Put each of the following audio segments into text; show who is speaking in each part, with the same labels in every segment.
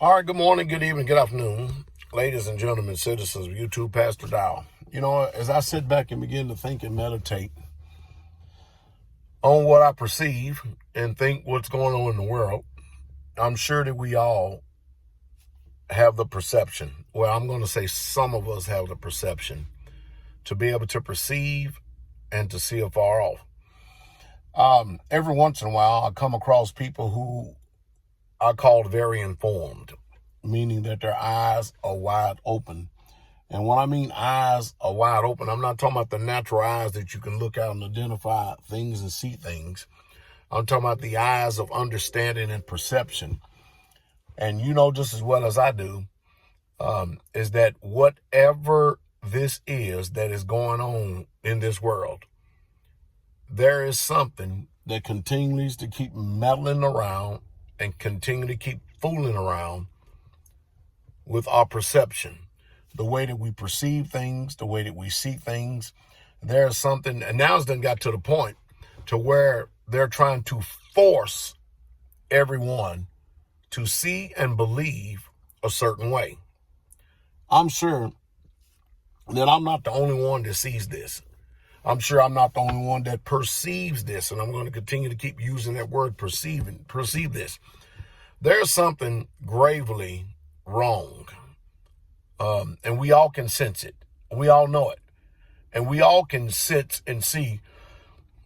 Speaker 1: All right, good morning, good evening, good afternoon, ladies and gentlemen, citizens of YouTube, Pastor Dow. You know, as I sit back and begin to think and meditate on what I perceive and think what's going on in the world, I'm sure that we all have the perception, well, I'm going to say some of us have the perception to be able to perceive and to see afar off. Every once in a while, I come across people who are called very informed, meaning that their eyes are wide open. And when I mean eyes are wide open, I'm not talking about the natural eyes that you can look out and identify things and see things. I'm talking about the eyes of understanding and perception. And you know just as well as I do, is that whatever this is that is going on in this world, there is something that continues to keep meddling around and continue to keep fooling around with our perception, the way that we perceive things, the way that we see things. There's something, and now it's done got to the point to where they're trying to force everyone to see and believe a certain way. I'm sure that I'm not the only one that sees this. I'm sure I'm not the only one that perceives this, and I'm going to continue to keep using that word perceive this. There's something gravely wrong. And we all can sense it. We all know it. And we all can sit and see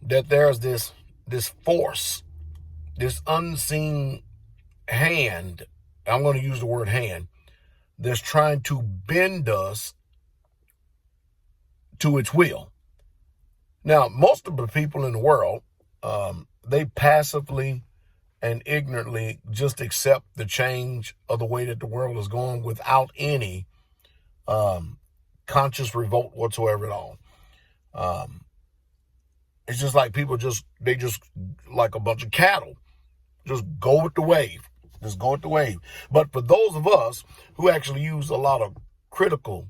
Speaker 1: that there's this force, this unseen hand, I'm going to use the word hand, that's trying to bend us to its will. Now, most of the people in the world, they passively and ignorantly just accept the change of the way that the world is going without any conscious revolt whatsoever at all. It's just like people they just like a bunch of cattle, just go with the wave, But for those of us who actually use a lot of critical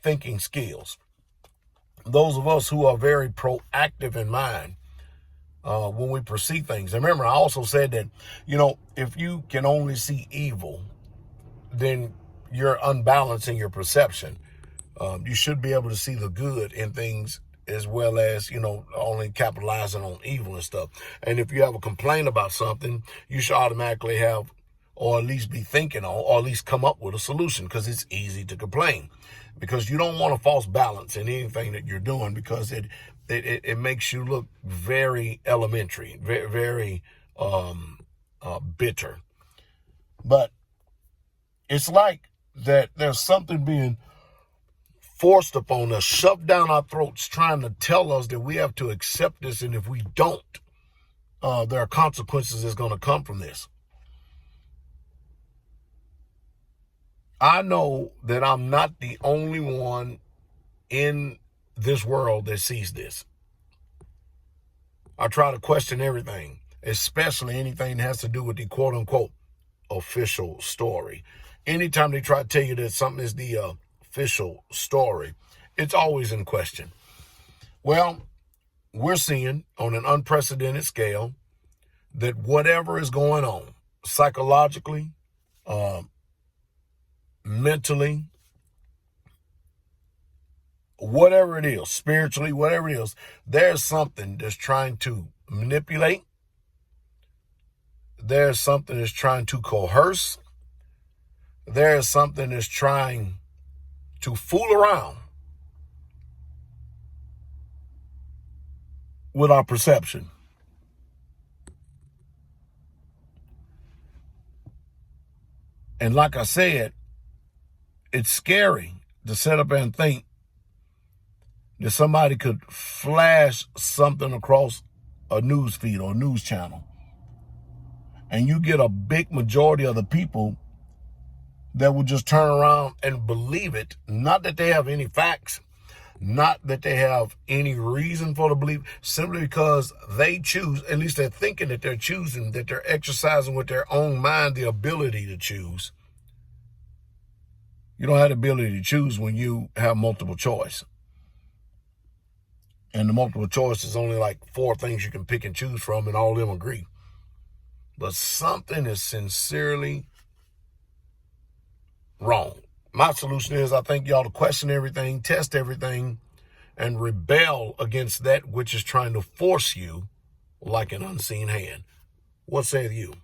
Speaker 1: thinking skills, those of us who are very proactive in mind, when we perceive things. And remember, I also said that, if you can only see evil, then you're unbalanced in your perception. You should be able to see the good in things as well as, only capitalizing on evil and stuff. And if you have a complaint about something, you should automatically have, or at least be thinking on, or at least come up with a solution, because it's easy to complain. Because you don't want a false balance in anything that you're doing, because it makes you look very elementary, very, very bitter. But it's like that there's something being forced upon us, shoved down our throats, trying to tell us that we have to accept this, and if we don't, there are consequences that's going to come from this. I know that I'm not the only one in this world that sees this. I try to question everything, especially anything that has to do with the quote-unquote official story. Anytime they try to tell you that something is the official story, it's always in question. Well, we're seeing on an unprecedented scale that whatever is going on psychologically, mentally, whatever it is, spiritually, whatever it is, there's something that's trying to manipulate. There's something that's trying to coerce. There's something that's trying to fool around with our perception. And like I said, it's scary to sit up and think that somebody could flash something across a news feed or a news channel, and you get a big majority of the people that will just turn around and believe it. Not that they have any facts, not that they have any reason for the belief, simply because they choose, at least they're thinking that they're choosing, that they're exercising with their own mind the ability to choose. You don't have the ability to choose when you have multiple choice. And the multiple choice is only like 4 things you can pick and choose from, and all of them agree. But something is sincerely wrong. My solution is I think y'all to question everything, test everything, and rebel against that which is trying to force you like an unseen hand. What say you?